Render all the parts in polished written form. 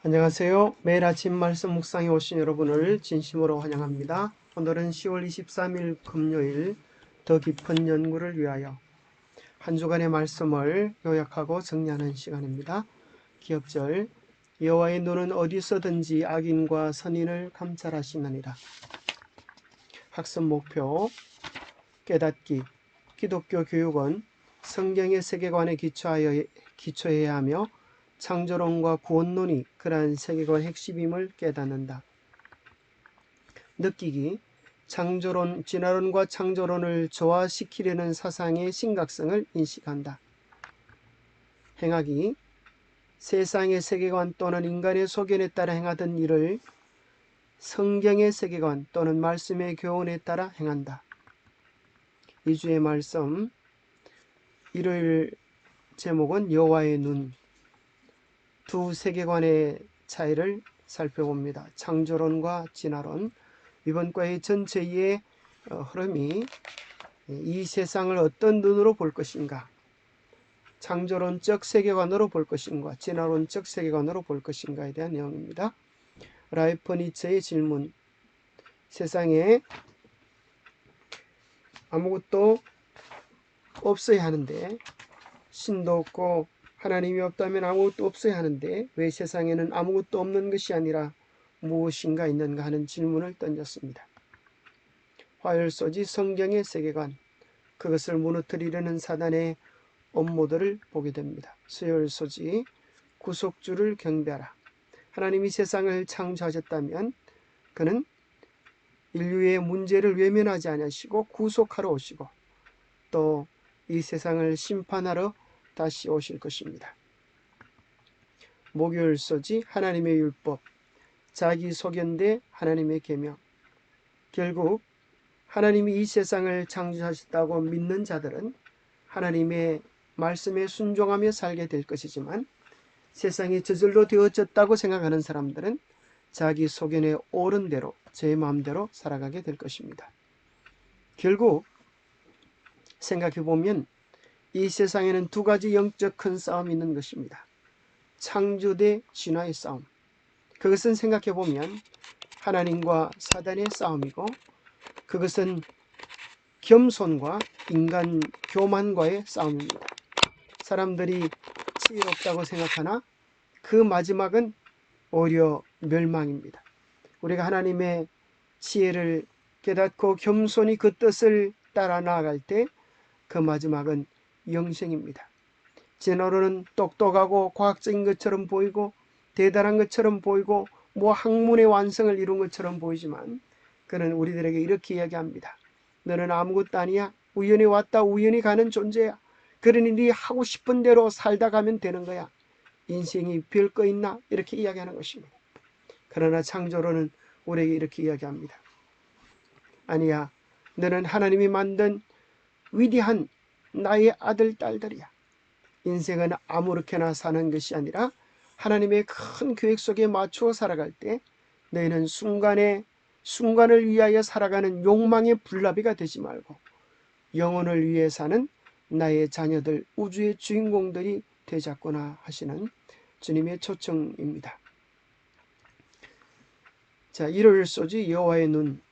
안녕하세요. 매일 아침 말씀 묵상에 오신 여러분을 진심으로 환영합니다. 오늘은 10월 23일 금요일 더 깊은 연구를 위하여 한 주간의 말씀을 요약하고 정리하는 시간입니다. 기억절 여호와의 눈은 어디서든지 악인과 선인을 감찰하시느니라. 학습 목표 깨닫기 기독교 교육은 성경의 세계관에 기초해야 하며 창조론과 구원론이 그러한 세계관 핵심임을 깨닫는다. 느끼기 창조론, 진화론과 창조론을 조화시키려는 사상의 심각성을 인식한다. 행하기 세상의 세계관 또는 인간의 소견에 따라 행하던 일을 성경의 세계관 또는 말씀의 교훈에 따라 행한다. 2주의 말씀 일요일 제목은 여호와의 눈. 두 세계관의 차이를 살펴봅니다. 창조론과 진화론. 이번 과의 전체의 흐름이 이 세상을 어떤 눈으로 볼 것인가, 창조론적 세계관으로 볼 것인가, 진화론적 세계관으로 볼 것인가에 대한 내용입니다. 라이프 니츠의 질문. 세상에 아무것도 없어야 하는데, 신도 없고 하나님이 없다면 아무것도 없어야 하는데 왜 세상에는 아무것도 없는 것이 아니라 무엇인가 있는가 하는 질문을 던졌습니다. 화요일 소지 성경의 세계관, 그것을 무너뜨리려는 사단의 업무들을 보게 됩니다. 수요일 소지 구속주를 경배하라. 하나님이 세상을 창조하셨다면 그는 인류의 문제를 외면하지 않으시고 구속하러 오시고 또 이 세상을 심판하러 다시 오실 것입니다. 목요일 소지 하나님의 율법, 자기 소견 대 하나님의 계명. 결국 하나님이 이 세상을 창조하셨다고 믿는 자들은 하나님의 말씀에 순종하며 살게 될 것이지만, 세상이 저절로 되어졌다고 생각하는 사람들은 자기 소견에 옳은 대로 제 마음대로 살아가게 될 것입니다. 결국 생각해보면 이 세상에는 두 가지 영적 큰 싸움이 있는 것입니다. 창조 대 진화의 싸움. 그것은 생각해보면 하나님과 사단의 싸움이고, 그것은 겸손과 인간 교만과의 싸움입니다. 사람들이 지혜롭다고 생각하나 그 마지막은 오히려 멸망입니다. 우리가 하나님의 지혜를 깨닫고 겸손히 그 뜻을 따라 나아갈 때 그 마지막은 영생입니다. 진화론은 똑똑하고 과학적인 것처럼 보이고 대단한 것처럼 보이고 학문의 완성을 이룬 것처럼 보이지만, 그는 우리들에게 이렇게 이야기합니다. 너는 아무것도 아니야. 우연히 왔다 우연히 가는 존재야. 그러니 네 하고 싶은 대로 살다 가면 되는 거야. 인생이 별거 있나? 이렇게 이야기하는 것입니다. 그러나 창조론은 우리에게 이렇게 이야기합니다. 아니야. 너는 하나님이 만든 위대한 나의 아들, 딸들이야. 인생은 아무렇게나 사는 것이 아니라 하나님의 큰 계획 속에 맞추어 살아갈 때 너희는 순간을 위하여 살아가는 욕망의 불나비가 되지 말고 영혼을 위해 사는 나의 자녀들, 우주의 주인공들이 되자꾸나 하시는 주님의 초청입니다. 자, 일요일 소지 여호와의 눈.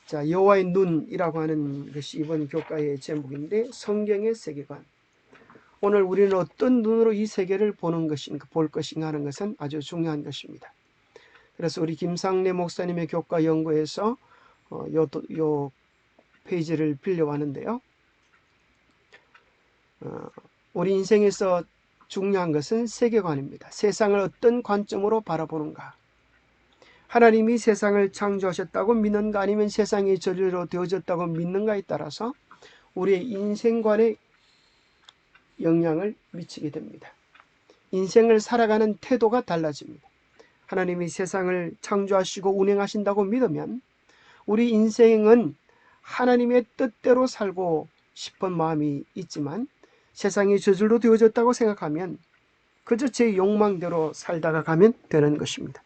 자, 여호와의 눈이라고 하는 것이 이번 교과의 제목인데, 성경의 세계관. 오늘 우리는 어떤 눈으로 이 세계를 볼 것인가 하는 것은 아주 중요한 것입니다. 그래서 우리 김상래 목사님의 교과 연구에서 요 페이지를 빌려왔는데요. 우리 인생에서 중요한 것은 세계관입니다. 세상을 어떤 관점으로 바라보는가. 하나님이 세상을 창조하셨다고 믿는가, 아니면 세상이 저절로 되어졌다고 믿는가에 따라서 우리의 인생관에 영향을 미치게 됩니다. 인생을 살아가는 태도가 달라집니다. 하나님이 세상을 창조하시고 운행하신다고 믿으면 우리 인생은 하나님의 뜻대로 살고 싶은 마음이 있지만, 세상이 저절로 되어졌다고 생각하면 그저 제 욕망대로 살다가 가면 되는 것입니다.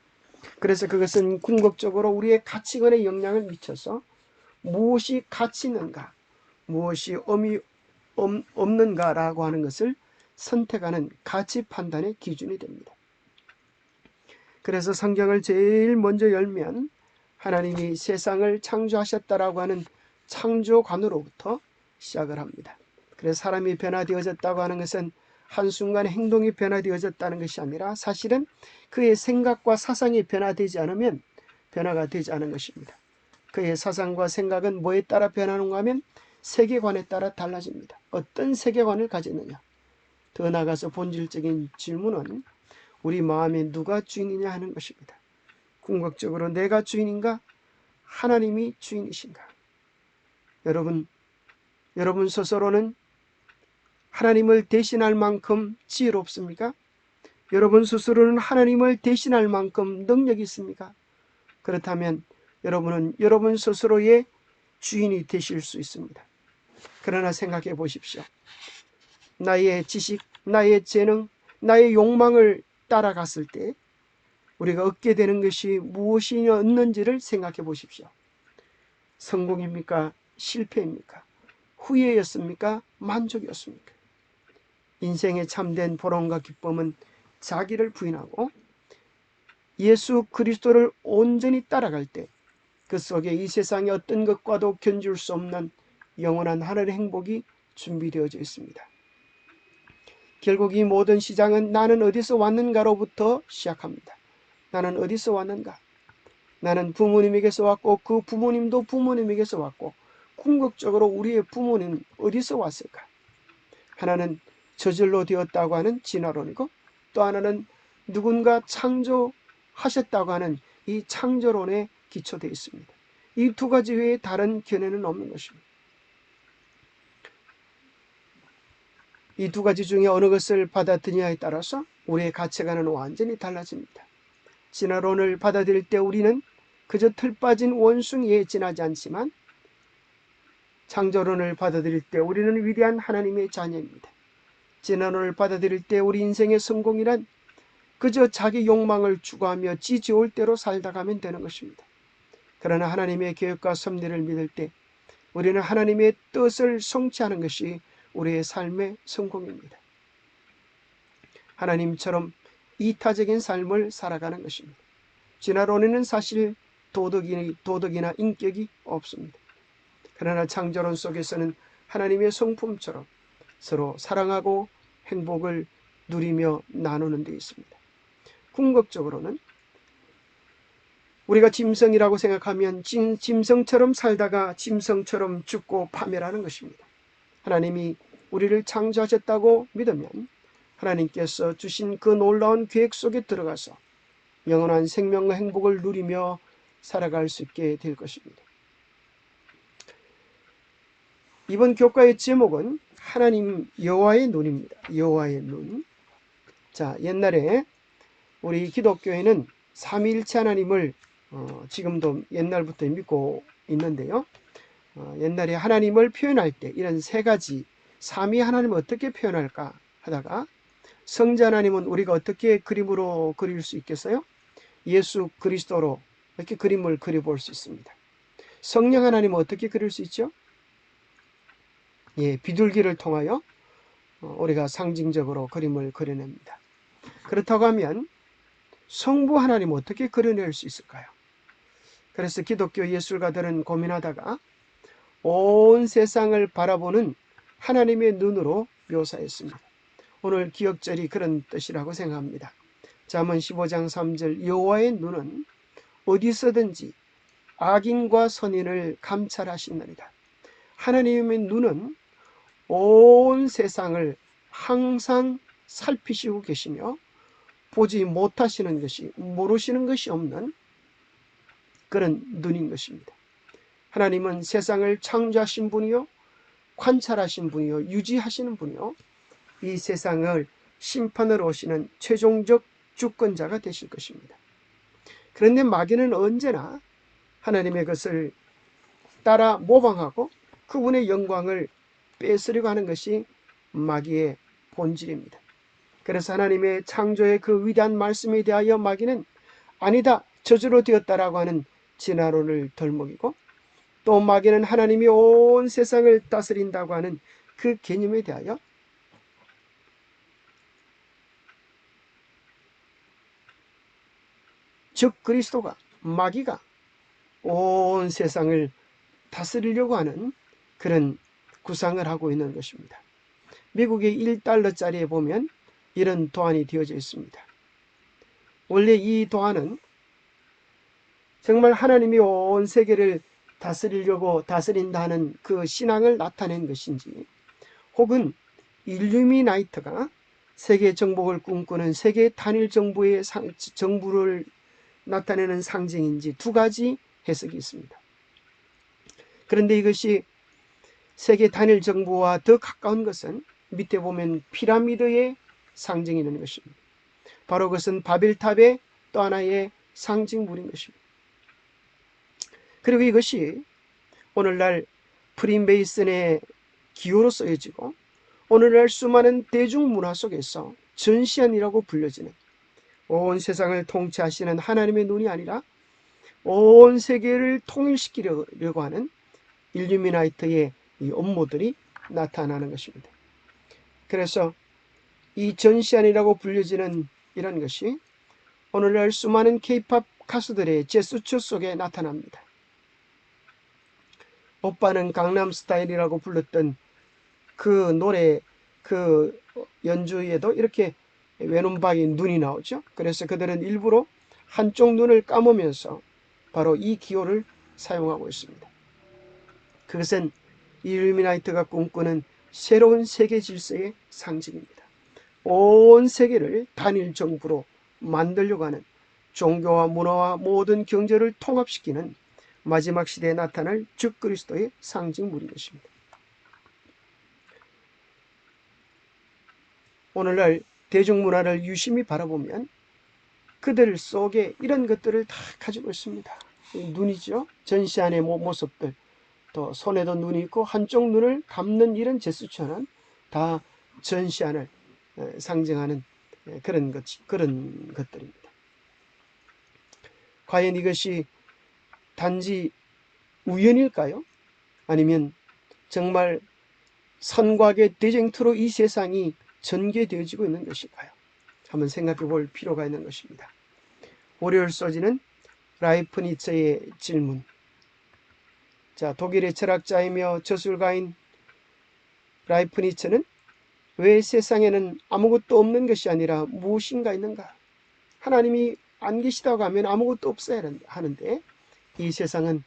그래서 그것은 궁극적으로 우리의 가치관에 영향을 미쳐서 무엇이 가치 있는가, 무엇이 의미 없는가라고 하는 것을 선택하는 가치 판단의 기준이 됩니다. 그래서 성경을 제일 먼저 열면 하나님이 세상을 창조하셨다라고 하는 창조관으로부터 시작을 합니다. 그래서 사람이 변화되어졌다고 하는 것은 한순간에 행동이 변화되어졌다는 것이 아니라 사실은 그의 생각과 사상이 변화되지 않으면 변화가 되지 않은 것입니다. 그의 사상과 생각은 뭐에 따라 변하는가 하면 세계관에 따라 달라집니다. 어떤 세계관을 가졌느냐. 더 나아가서 본질적인 질문은 우리 마음에 누가 주인이냐 하는 것입니다. 궁극적으로 내가 주인인가? 하나님이 주인이신가? 여러분 스스로는 하나님을 대신할 만큼 지혜롭습니까? 여러분 스스로는 하나님을 대신할 만큼 능력이 있습니까? 그렇다면 여러분은 여러분 스스로의 주인이 되실 수 있습니다. 그러나 생각해 보십시오. 나의 지식, 나의 재능, 나의 욕망을 따라갔을 때 우리가 얻게 되는 것이 무엇이었는지를 생각해 보십시오. 성공입니까? 실패입니까? 후회였습니까? 만족이었습니까? 인생의 참된 보람과 기쁨은 자기를 부인하고 예수 그리스도를 온전히 따라갈 때 그 속에 이 세상의 어떤 것과도 견줄 수 없는 영원한 하늘의 행복이 준비되어져 있습니다. 결국 이 모든 시장은 나는 어디서 왔는가로부터 시작합니다. 나는 어디서 왔는가? 나는 부모님에게서 왔고 그 부모님도 부모님에게서 왔고 궁극적으로 우리의 부모는 어디서 왔을까? 하나는 저절로 되었다고 하는 진화론이고 또 하나는 누군가 창조하셨다고 하는 이 창조론에 기초되어 있습니다. 이 두 가지 외에 다른 견해는 없는 것입니다. 이 두 가지 중에 어느 것을 받아들이냐에 따라서 우리의 가치관은 완전히 달라집니다. 진화론을 받아들일 때 우리는 그저 틀빠진 원숭이에 지나지 않지만 창조론을 받아들일 때 우리는 위대한 하나님의 자녀입니다. 진화론을 받아들일 때 우리 인생의 성공이란 그저 자기 욕망을 추구하며 지 좋을 대로 살다 가면 되는 것입니다. 그러나 하나님의 계획과 섭리를 믿을 때 우리는 하나님의 뜻을 성취하는 것이 우리의 삶의 성공입니다. 하나님처럼 이타적인 삶을 살아가는 것입니다. 진화론에는 사실 도덕이나 인격이 없습니다. 그러나 창조론 속에서는 하나님의 성품처럼 서로 사랑하고 행복을 누리며 나누는 데 있습니다. 궁극적으로는 우리가 짐승이라고 생각하면 짐승처럼 살다가 짐승처럼 죽고 파멸하는 것입니다. 하나님이 우리를 창조하셨다고 믿으면 하나님께서 주신 그 놀라운 계획 속에 들어가서 영원한 생명과 행복을 누리며 살아갈 수 있게 될 것입니다. 이번 교과의 제목은 하나님 여호와의 눈입니다. 여호와의 눈. 자, 옛날에 우리 기독교에는 삼위일체 하나님을 지금도 옛날부터 믿고 있는데요. 옛날에 하나님을 표현할 때 이런 세 가지 삼위 하나님을 어떻게 표현할까 하다가 성자 하나님은 우리가 어떻게 그림으로 그릴 수 있겠어요? 예수 그리스도로 이렇게 그림을 그려볼 수 있습니다. 성령 하나님은 어떻게 그릴 수 있죠? 비둘기를 통하여 우리가 상징적으로 그림을 그려냅니다. 그렇다고 하면 성부 하나님은 어떻게 그려낼 수 있을까요? 그래서 기독교 예술가들은 고민하다가 온 세상을 바라보는 하나님의 눈으로 묘사했습니다. 오늘 기억절이 그런 뜻이라고 생각합니다. 잠언 15장 3절 여호와의 눈은 어디서든지 악인과 선인을 감찰하시느니라. 하나님의 눈은 온 세상을 항상 살피시고 계시며 보지 못하시는 것이 모르시는 것이 없는 그런 눈인 것입니다. 하나님은 세상을 창조하신 분이요 관찰하신 분이요 유지하시는 분이요 이 세상을 심판으로 오시는 최종적 주권자가 되실 것입니다. 그런데 마귀는 언제나 하나님의 것을 따라 모방하고 그분의 영광을 뺏으려고 하는 것이 마귀의 본질입니다. 그래서 하나님의 창조의 그 위대한 말씀에 대하여 마귀는 아니다 저주로 되었다라고 하는 진화론을 덜먹이고 또 마귀는 하나님이 온 세상을 다스린다고 하는 그 개념에 대하여 즉 그리스도가, 마귀가 온 세상을 다스리려고 하는 그런 구상을 하고 있는 것입니다. 미국의 1달러짜리에 보면 이런 도안이 되어져 있습니다. 원래 이 도안은 정말 하나님이 온 세계를 다스리려고 다스린다는 그 신앙을 나타낸 것인지, 혹은 일루미나이트가 세계 정복을 꿈꾸는 세계 단일 정부를 나타내는 상징인지 두 가지 해석이 있습니다. 그런데 이것이 세계 단일 정부와 더 가까운 것은 밑에 보면 피라미드의 상징이 있는 것입니다. 바로 그것은 바벨탑의 또 하나의 상징물인 것입니다. 그리고 이것이 오늘날 프리메이슨의 기호로 쓰여지고 오늘날 수많은 대중문화 속에서 전시안이라고 불려지는, 온 세상을 통치하시는 하나님의 눈이 아니라 온 세계를 통일시키려고 하는 일루미나이트의 이 업무들이 나타나는 것입니다. 그래서 이 전시안이라고 불려지는 이런 것이 오늘날 수많은 케이팝 가수들의 제스처 속에 나타납니다. 오빠는 강남스타일이라고 불렀던 그 노래, 그 연주에도 이렇게 외눈박이 눈이 나오죠. 그래서 그들은 일부러 한쪽 눈을 감으면서 바로 이 기호를 사용하고 있습니다. 그것은 일루미나이트가 꿈꾸는 새로운 세계 질서의 상징입니다. 온 세계를 단일 정부로 만들려고 하는, 종교와 문화와 모든 경제를 통합시키는 마지막 시대에 나타날 즉 그리스도의 상징물인 것입니다. 오늘날 대중문화를 유심히 바라보면 그들 속에 이런 것들을 다 가지고 있습니다. 눈이죠. 전시안의 모습들, 또 손에도 눈이 있고 한쪽 눈을 감는 이런 제스처는 다 전시안을 상징하는 그런 것들입니다. 과연 이것이 단지 우연일까요? 아니면 정말 선과의 대쟁투로 이 세상이 전개되어지고 있는 것일까요? 한번 생각해 볼 필요가 있는 것입니다. 월요일 소지는 라이프니츠의 질문. 자, 독일의 철학자이며 저술가인 라이프니츠는 왜 세상에는 아무것도 없는 것이 아니라 무엇인가 있는가? 하나님이 안 계시다고 하면 아무것도 없어야 하는데 이 세상은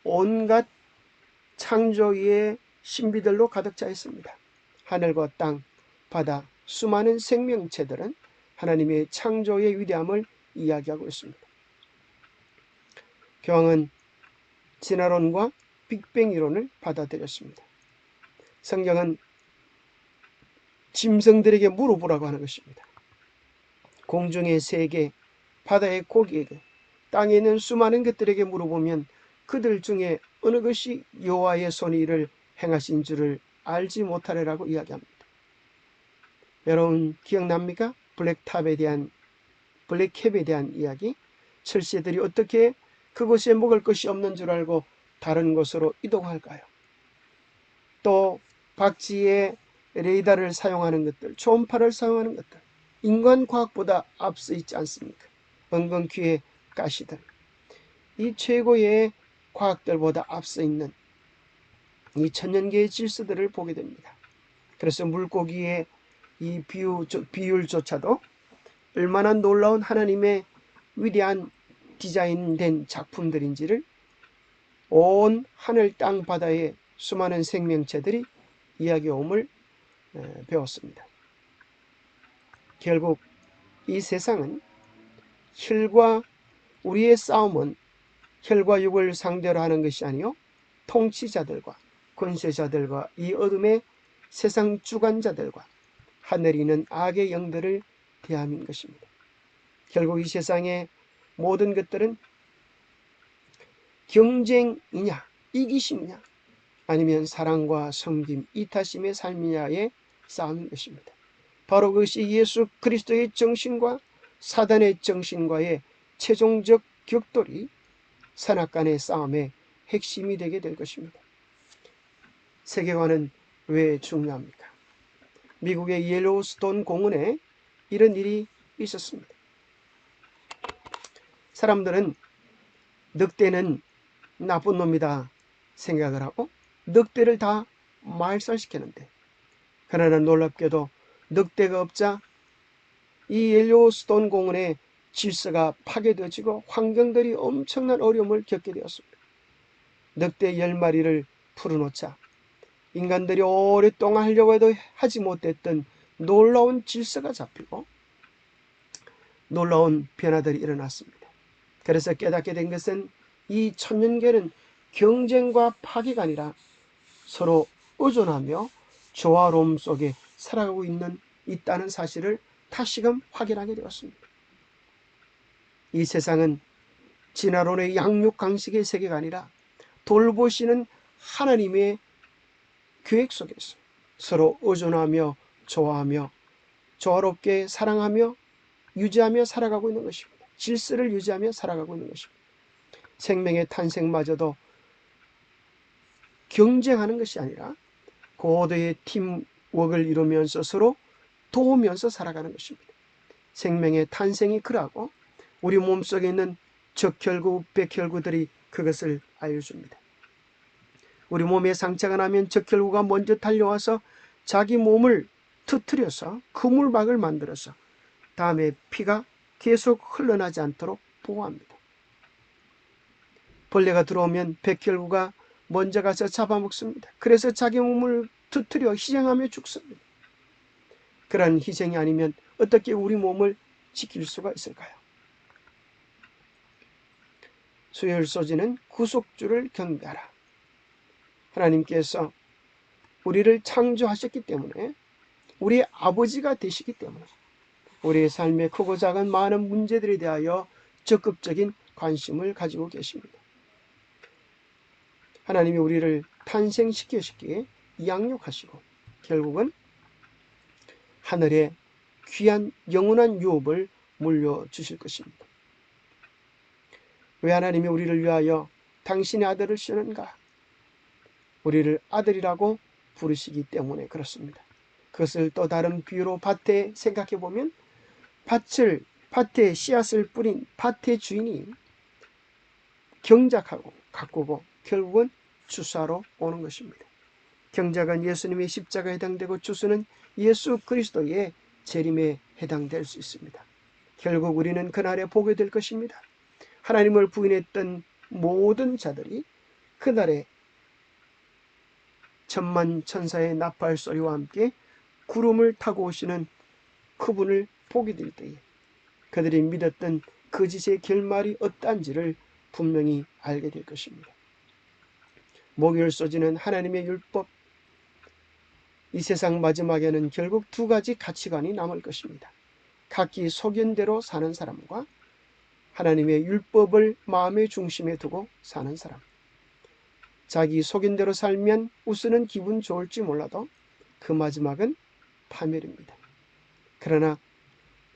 온갖 창조의 신비들로 가득 차 있습니다. 하늘과 땅, 바다, 수많은 생명체들은 하나님의 창조의 위대함을 이야기하고 있습니다. 교황은 진화론과 빅뱅 이론을 받아들였습니다. 성경은 짐승들에게 물어보라고 하는 것입니다. 공중의 새에게, 바다의 고기에게, 땅에 있는 수많은 것들에게 물어보면 그들 중에 어느 것이 여호와의 손이 이를 행하신 줄을 알지 못하리라고 이야기합니다. 여러분 기억납니까? 블랙캡에 대한 이야기. 철새들이 어떻게 그곳에 먹을 것이 없는 줄 알고 다른 곳으로 이동할까요? 또 박쥐의 레이더를 사용하는 것들, 초음파를 사용하는 것들, 인간 과학보다 앞서 있지 않습니까? 엉겅퀴의 가시들, 이 최고의 과학들보다 앞서 있는 이 천년계의 질서들을 보게 됩니다. 그래서 물고기의 이 비율조차도 얼마나 놀라운 하나님의 위대한 디자인된 작품들인지를 온 하늘 땅 바다의 수많은 생명체들이 이야기해옴을 배웠습니다. 결국 이 세상은 우리의 싸움은 혈과 육을 상대로 하는 것이 아니요 통치자들과 권세자들과 이 어둠의 세상 주관자들과 하늘에 있는 악의 영들을 대함인 것입니다. 결국 이 세상의 모든 것들은 경쟁이냐, 이기심이냐, 아니면 사랑과 섬김, 이타심의 삶이냐의 싸움인 것입니다. 바로 그것이 예수 그리스도의 정신과 사단의 정신과의 최종적 격돌이 선악간의 싸움의 핵심이 되게 될 것입니다. 세계관은 왜 중요합니까? 미국의 옐로우스톤 공원에 이런 일이 있었습니다. 사람들은 늑대는 나쁜 놈이다 생각을 하고 늑대를 다 말살시키는데, 그러나 놀랍게도 늑대가 없자 이 옐로우스톤 공원의 질서가 파괴되어지고 환경들이 엄청난 어려움을 겪게 되었습니다. 늑대 10마리를 풀어놓자 인간들이 오랫동안 하려고 해도 하지 못했던 놀라운 질서가 잡히고 놀라운 변화들이 일어났습니다. 그래서 깨닫게 된 것은 이 천년계는 경쟁과 파괴가 아니라 서로 의존하며 조화로움 속에 살아가고 있다는 사실을 다시금 확인하게 되었습니다. 이 세상은 진화론의 양육강식의 세계가 아니라 돌보시는 하나님의 계획 속에서 서로 의존하며 조화하며 조화롭게 사랑하며 유지하며 살아가고 있는 것입니다. 질서를 유지하며 살아가고 있는 것입니다. 생명의 탄생마저도 경쟁하는 것이 아니라 고도의 팀워크를 이루면서 서로 도우면서 살아가는 것입니다. 생명의 탄생이 그러하고 우리 몸속에 있는 적혈구, 백혈구들이 그것을 알려줍니다. 우리 몸에 상처가 나면 적혈구가 먼저 달려와서 자기 몸을 터뜨려서 그물막을 만들어서 다음에 피가 계속 흘러나지 않도록 보호합니다. 벌레가 들어오면 백혈구가 먼저 가서 잡아먹습니다. 그래서 자기 몸을 터뜨려 희생하며 죽습니다. 그런 희생이 아니면 어떻게 우리 몸을 지킬 수가 있을까요? 수혈소지는 구속주를 경배하라. 하나님께서 우리를 창조하셨기 때문에 우리의 아버지가 되시기 때문에 우리의 삶의 크고 작은 많은 문제들에 대하여 적극적인 관심을 가지고 계십니다. 하나님이 우리를 탄생시키시기에 양육하시고 결국은 하늘의 귀한 영원한 유업을 물려주실 것입니다. 왜 하나님이 우리를 위하여 당신의 아들을 주셨는가? 우리를 아들이라고 부르시기 때문에 그렇습니다. 그것을 또 다른 비유로 밭에 생각해 보면 밭에 씨앗을 뿌린 밭의 주인이 경작하고 가꾸고 결국은 주사로 오는 것입니다. 경작은 예수님의 십자가에 해당되고 주수는 예수 그리스도의 재림에 해당될 수 있습니다. 결국 우리는 그날에 보게 될 것입니다. 하나님을 부인했던 모든 자들이 그날에 천만 천사의 나팔 소리와 함께 구름을 타고 오시는 그분을 보게 될 때에 그들이 믿었던 거짓의 결말이 어떠한지를 분명히 알게 될 것입니다. 목욕소지는 하나님의 율법, 이 세상 마지막에는 결국 두 가지 가치관이 남을 것입니다. 각기 소견대로 사는 사람과 하나님의 율법을 마음의 중심에 두고 사는 사람. 자기 소견대로 살면 우스는 기분 좋을지 몰라도 그 마지막은 파멸입니다. 그러나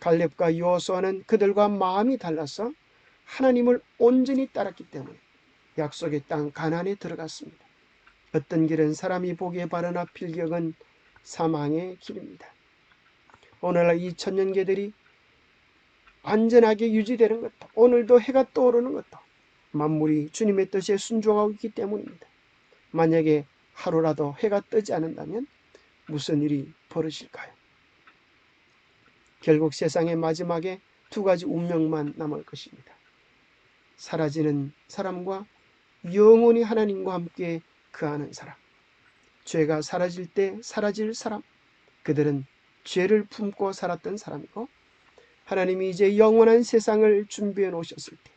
갈렙과 여호수아는 그들과 마음이 달라서 하나님을 온전히 따랐기 때문에 약속의 땅 가나안에 들어갔습니다. 어떤 길은 사람이 보기에 바르나 필경은 사망의 길입니다. 오늘날 이 천년계들이 안전하게 유지되는 것도 오늘도 해가 떠오르는 것도 만물이 주님의 뜻에 순종하고 있기 때문입니다. 만약에 하루라도 해가 뜨지 않는다면 무슨 일이 벌어질까요? 결국 세상의 마지막에 두 가지 운명만 남을 것입니다. 사라지는 사람과 영원히 하나님과 함께 거하는 사람. 죄가 사라질 때 사라질 사람, 그들은 죄를 품고 살았던 사람이고 하나님이 이제 영원한 세상을 준비해 놓으셨을 때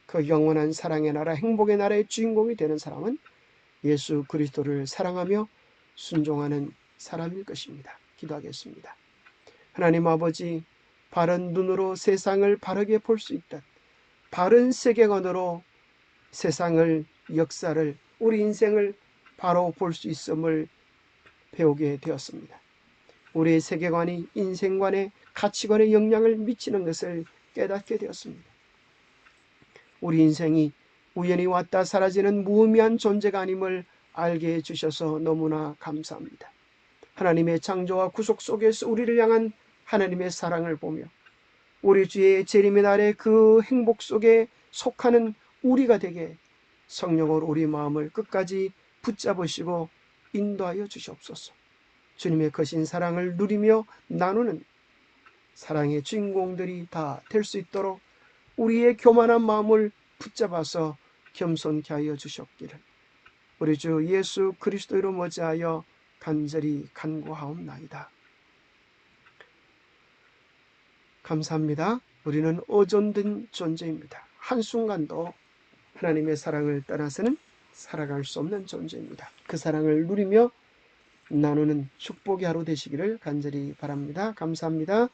그 영원한 사랑의 나라, 행복의 나라의 주인공이 되는 사람은 예수 그리스도를 사랑하며 순종하는 사람일 것입니다. 기도하겠습니다. 하나님 아버지, 바른 눈으로 세상을 바르게 볼 수 있듯 바른 세계관으로 세상을, 역사를, 우리 인생을 바로 볼 수 있음을 배우게 되었습니다. 우리의 세계관이 인생관에 가치관에 영향을 미치는 것을 깨닫게 되었습니다. 우리 인생이 우연히 왔다 사라지는 무의미한 존재가 아님을 알게 해주셔서 너무나 감사합니다. 하나님의 창조와 구속 속에서 우리를 향한 하나님의 사랑을 보며 우리 주의 재림의 날에 그 행복 속에 속하는 우리가 되게 성령으로 우리 마음을 끝까지 붙잡으시고 인도하여 주시옵소서. 주님의 거신 사랑을 누리며 나누는 사랑의 주인공들이 다 될 수 있도록 우리의 교만한 마음을 붙잡아서 겸손케 하여 주셨기를 우리 주 예수 그리스도로 머지하여 간절히 간구하옵나이다. 감사합니다. 우리는 의존된 존재입니다. 한순간도 하나님의 사랑을 떠나서는 살아갈 수 없는 존재입니다. 그 사랑을 누리며 나누는 축복의 하루 되시기를 간절히 바랍니다. 감사합니다.